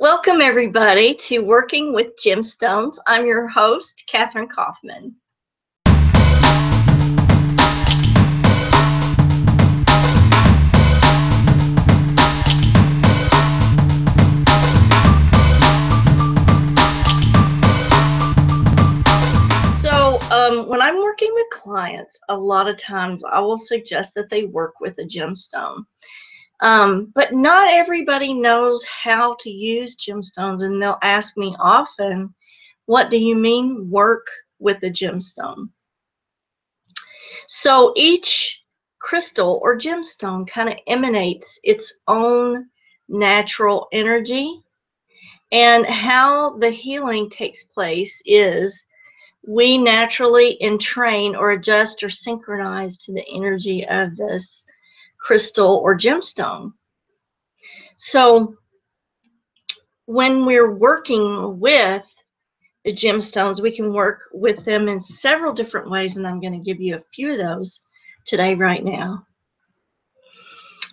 Welcome everybody to Working with Gemstones. I'm your host, Kathryn Kauffman. When I'm working with clients, a lot of times I will suggest that they work with a gemstone. But not everybody knows how to use gemstones, and they'll ask me often, what do you mean work with a gemstone? So each crystal or gemstone kind of emanates its own natural energy, and how the healing takes place is we naturally entrain or adjust or synchronize to the energy of this crystal or gemstone. So when we're working with the gemstones, we can work with them in several different ways, and I'm going to give you a few of those today right now.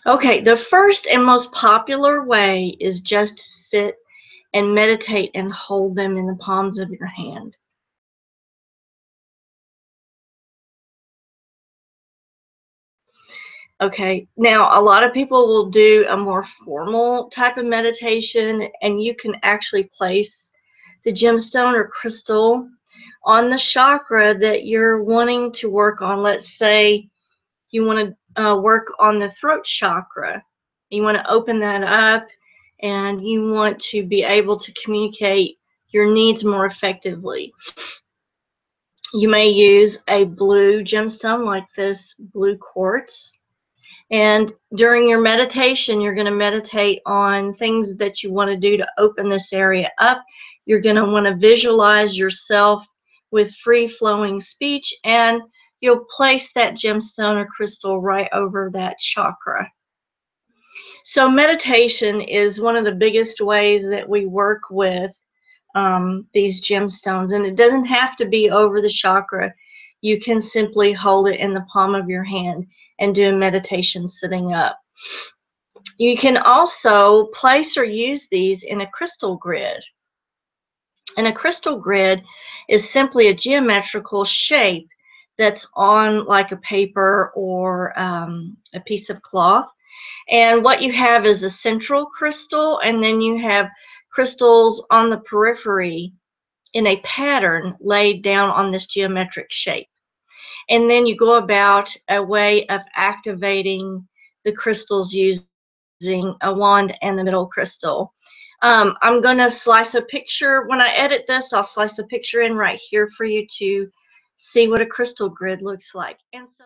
Okay, the first and most popular way is just to sit and meditate and hold them in the palms of your hand. Okay, now a lot of people will do a more formal type of meditation, and you can actually place the gemstone or crystal on the chakra that you're wanting to work on. Let's say you want to work on the throat chakra. You want to open that up, and you want to be able to communicate your needs more effectively. You may use a blue gemstone like this blue quartz. And during your meditation, you're going to meditate on things that you want to do to open this area up. You're going to want to visualize yourself with free-flowing speech, and you'll place that gemstone or crystal right over that chakra. So meditation is one of the biggest ways that we work with these gemstones, and it doesn't have to be over the chakra. You can simply hold it in the palm of your hand and do a meditation sitting up. You can also place or use these in a crystal grid. And a crystal grid is simply a geometrical shape that's on like a paper or a piece of cloth. And what you have is a central crystal, and then you have crystals on the periphery in a pattern laid down on this geometric shape. And then you go about a way of activating the crystals using a wand and the middle crystal. I'm going to slice a picture. When I edit this, I'll slice a picture in right here for you to see what a crystal grid looks like. And so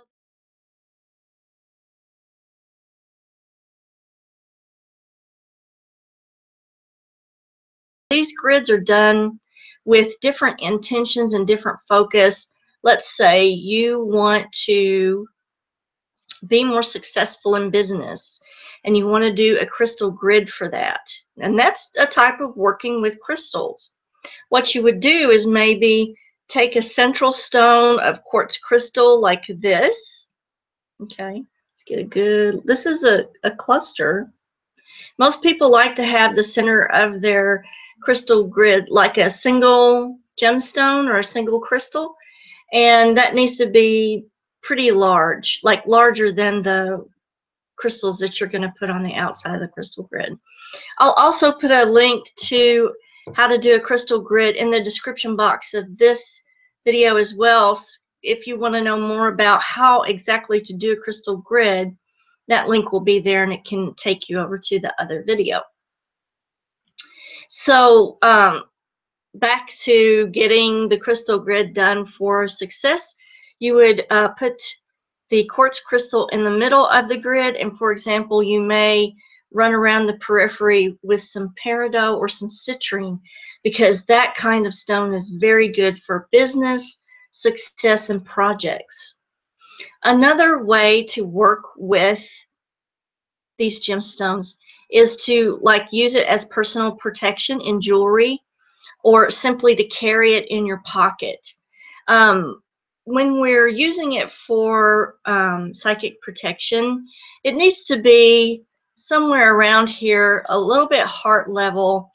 these grids are done with different intentions and different focus. Let's say you want to be more successful in business, and you want to do a crystal grid for that. And that's a type of working with crystals. What you would do is maybe take a central stone of quartz crystal like this. Okay, let's get a good, this is a cluster. Most people like to have the center of their crystal grid like a single gemstone or a single crystal, and that needs to be pretty large, like larger than the crystals that you're going to put on the outside of the crystal grid. I'll also put a link to how to do a crystal grid in the description box of this video as well. If you want to know more about how exactly to do a crystal grid, that link will be there, and it can take you over to the other video. So back to getting the crystal grid done for success, you would put the quartz crystal in the middle of the grid, and for example, you may run around the periphery with some peridot or some citrine, because that kind of stone is very good for business, success, and projects. Another way to work with these gemstones is to use it as personal protection in jewelry, or simply to carry it in your pocket. When we're using it for psychic protection, it needs to be somewhere around here, a little bit heart level,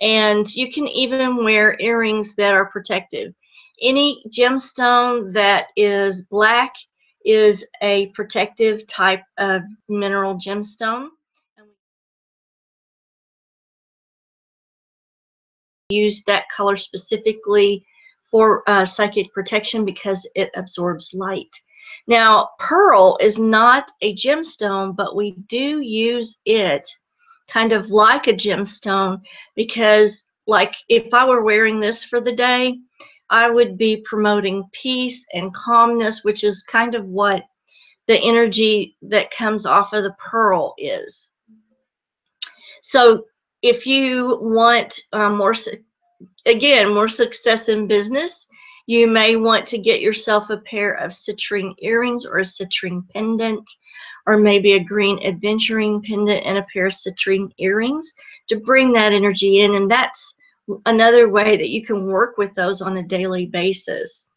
And you can even wear earrings that are protective. Any gemstone that is black is a protective type of mineral gemstone. Use that color specifically for psychic protection because it absorbs light. Now, pearl is not a gemstone, but we do use it kind of like a gemstone because, like, if I were wearing this for the day, I would be promoting peace and calmness, which is kind of what the energy that comes off of the pearl is. So if you want more success in business, you may want to get yourself a pair of citrine earrings or a citrine pendant, or maybe a green adventuring pendant and a pair of citrine earrings to bring that energy in. And that's another way that you can work with those on a daily basis.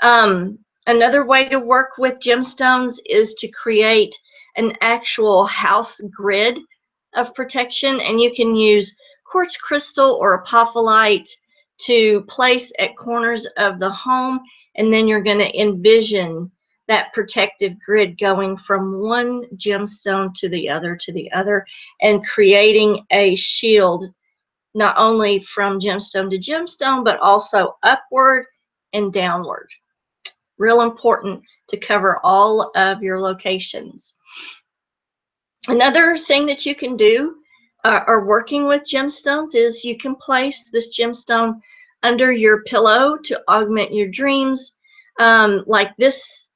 Another way to work with gemstones is to create an actual house grid of protection, and you can use quartz crystal or apophylite to place at corners of the home, and then you're going to envision that protective grid going from one gemstone to the other and creating a shield not only from gemstone to gemstone but also upward and downward. Real important to cover all of your locations. Another thing that you can do or working with gemstones is you can place this gemstone under your pillow to augment your dreams. Like this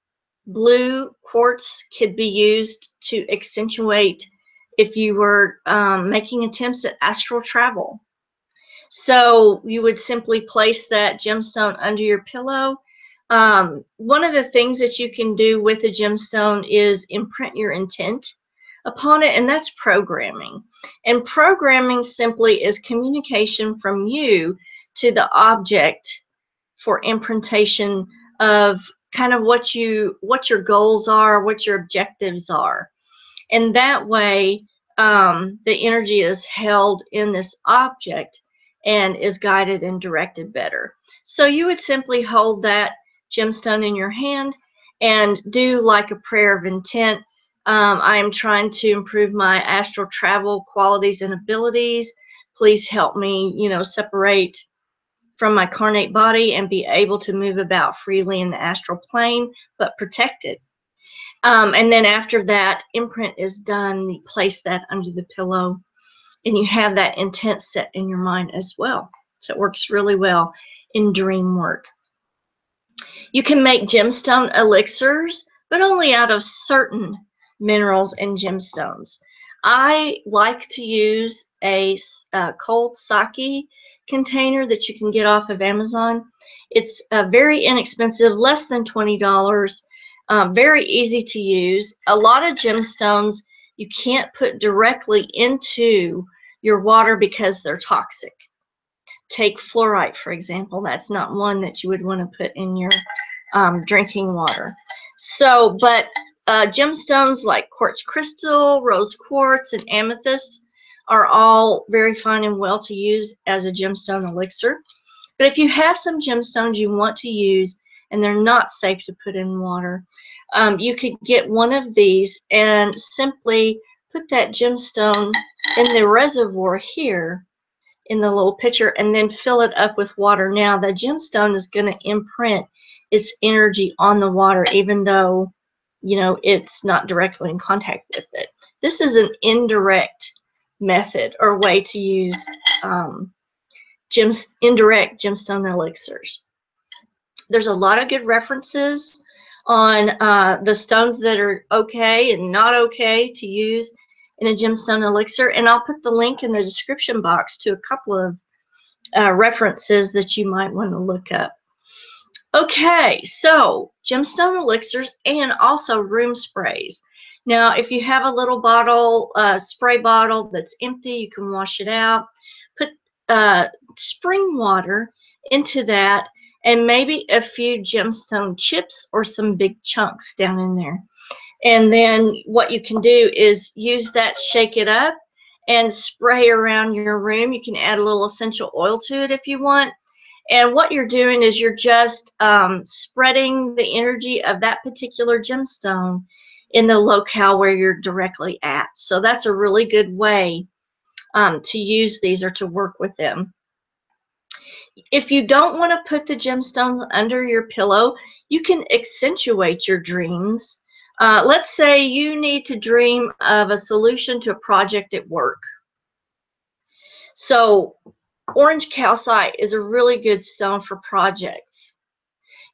blue quartz could be used to accentuate if you were making attempts at astral travel. So you would simply place that gemstone under your pillow. One of the things that you can do with a gemstone is imprint your intent upon it, and that's programming. And programming simply is communication from you to the object for imprintation of kind of what your goals are, what your objectives are. And that way the energy is held in this object and is guided and directed better. So you would simply hold that gemstone in your hand and do like a prayer of intent. I am trying to improve my astral travel qualities and abilities. Please help me, separate from my carnate body and be able to move about freely in the astral plane, but protected. And then after that imprint is done, you place that under the pillow and you have that intent set in your mind as well. So it works really well in dream work. You can make gemstone elixirs, but only out of certain minerals and gemstones. I like to use a cold sake container that you can get off of Amazon. It's very inexpensive, less than $20, very easy to use. A lot of gemstones you can't put directly into your water because they're toxic. Take fluorite, for example. That's not one that you would want to put in your drinking water. So, but gemstones like quartz crystal, rose quartz, and amethyst are all very fine and well to use as a gemstone elixir. But if you have some gemstones you want to use and they're not safe to put in water, you could get one of these and simply put that gemstone in the reservoir here in the little pitcher and then fill it up with water. Now the gemstone is going to imprint its energy on the water even though it's not directly in contact with it. This is an indirect method or way to use indirect gemstone elixirs. There's a lot of good references on the stones that are okay and not okay to use in a gemstone elixir, and I'll put the link in the description box to a couple of references that you might want to look up. Okay, so gemstone elixirs and also room sprays. Now, if you have a little bottle, spray bottle that's empty, you can wash it out. Put spring water into that and maybe a few gemstone chips or some big chunks down in there. And then what you can do is use that, shake it up, and spray around your room. You can add a little essential oil to it if you want. And what you're doing is you're just spreading the energy of that particular gemstone in the locale where you're directly at. So that's a really good way to use these or to work with them. If you don't want to put the gemstones under your pillow, you can accentuate your dreams. Let's say you need to dream of a solution to a project at work. So orange calcite is a really good stone for projects.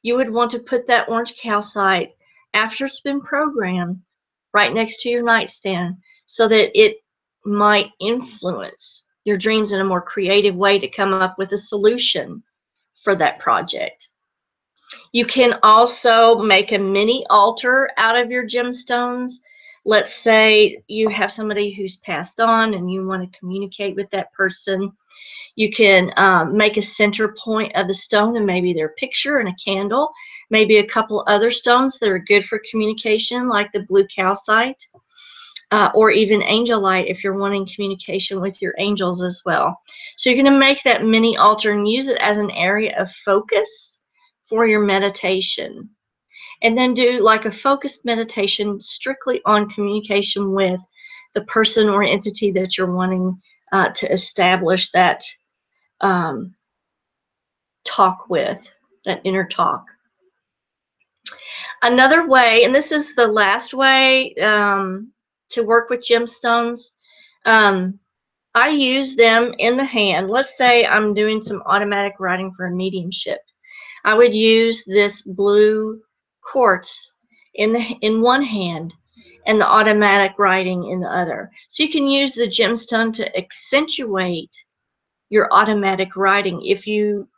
You would want to put that orange calcite after it's been programmed right next to your nightstand so that it might influence your dreams in a more creative way to come up with a solution for that project. You can also make a mini altar out of your gemstones. Let's say you have somebody who's passed on and you want to communicate with that person. You can make a center point of the stone and maybe their picture and a candle, maybe a couple other stones that are good for communication like the blue calcite or even angelite if you're wanting communication with your angels as well. So you're going to make that mini altar and use it as an area of focus for your meditation. And then do like a focused meditation strictly on communication with the person or entity that you're wanting to establish that talk with, that inner talk. Another way, and this is the last way to work with gemstones, I use them in the hand. Let's say I'm doing some automatic writing for a mediumship. I would use this blue quartz in one hand and the automatic writing in the other. So you can use the gemstone to accentuate your automatic writing if you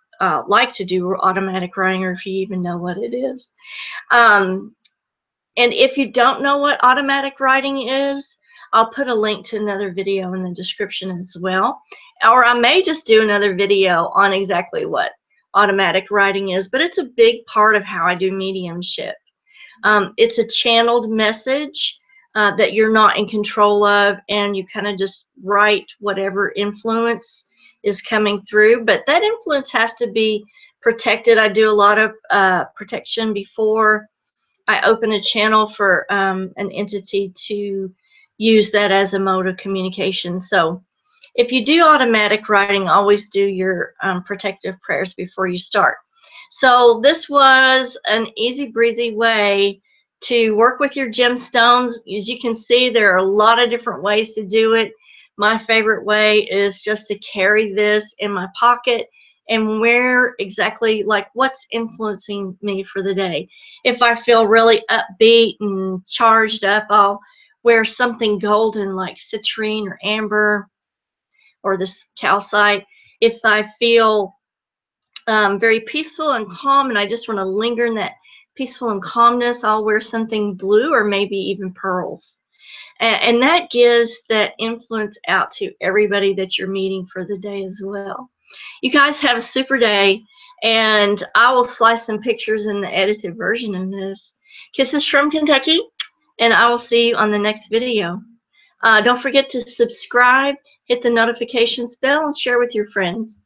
like to do automatic writing or if you even know what it is. And if you don't know what automatic writing is, I'll put a link to another video in the description as well. Or I may just do another video on exactly what automatic writing is, but it's a big part of how I do mediumship. It's a channeled message that you're not in control of, and you kind of just write whatever influence is coming through, but that influence has to be protected. I do a lot of protection before I open a channel for an entity to use that as a mode of communication. So if you do automatic writing, always do your protective prayers before you start. So this was an easy breezy way to work with your gemstones. As you can see, there are a lot of different ways to do it. My favorite way is just to carry this in my pocket and wear exactly like what's influencing me for the day. If I feel really upbeat and charged up, I'll wear something golden like citrine or amber or this calcite. If I feel very peaceful and calm and I just want to linger in that peaceful and calmness, I'll wear something blue or maybe even pearls. And that gives that influence out to everybody that you're meeting for the day as well. You guys have a super day, and I will slice some pictures in the edited version of this. Kisses from Kentucky, and I will see you on the next video. Don't forget to subscribe, hit the notifications bell, and share with your friends.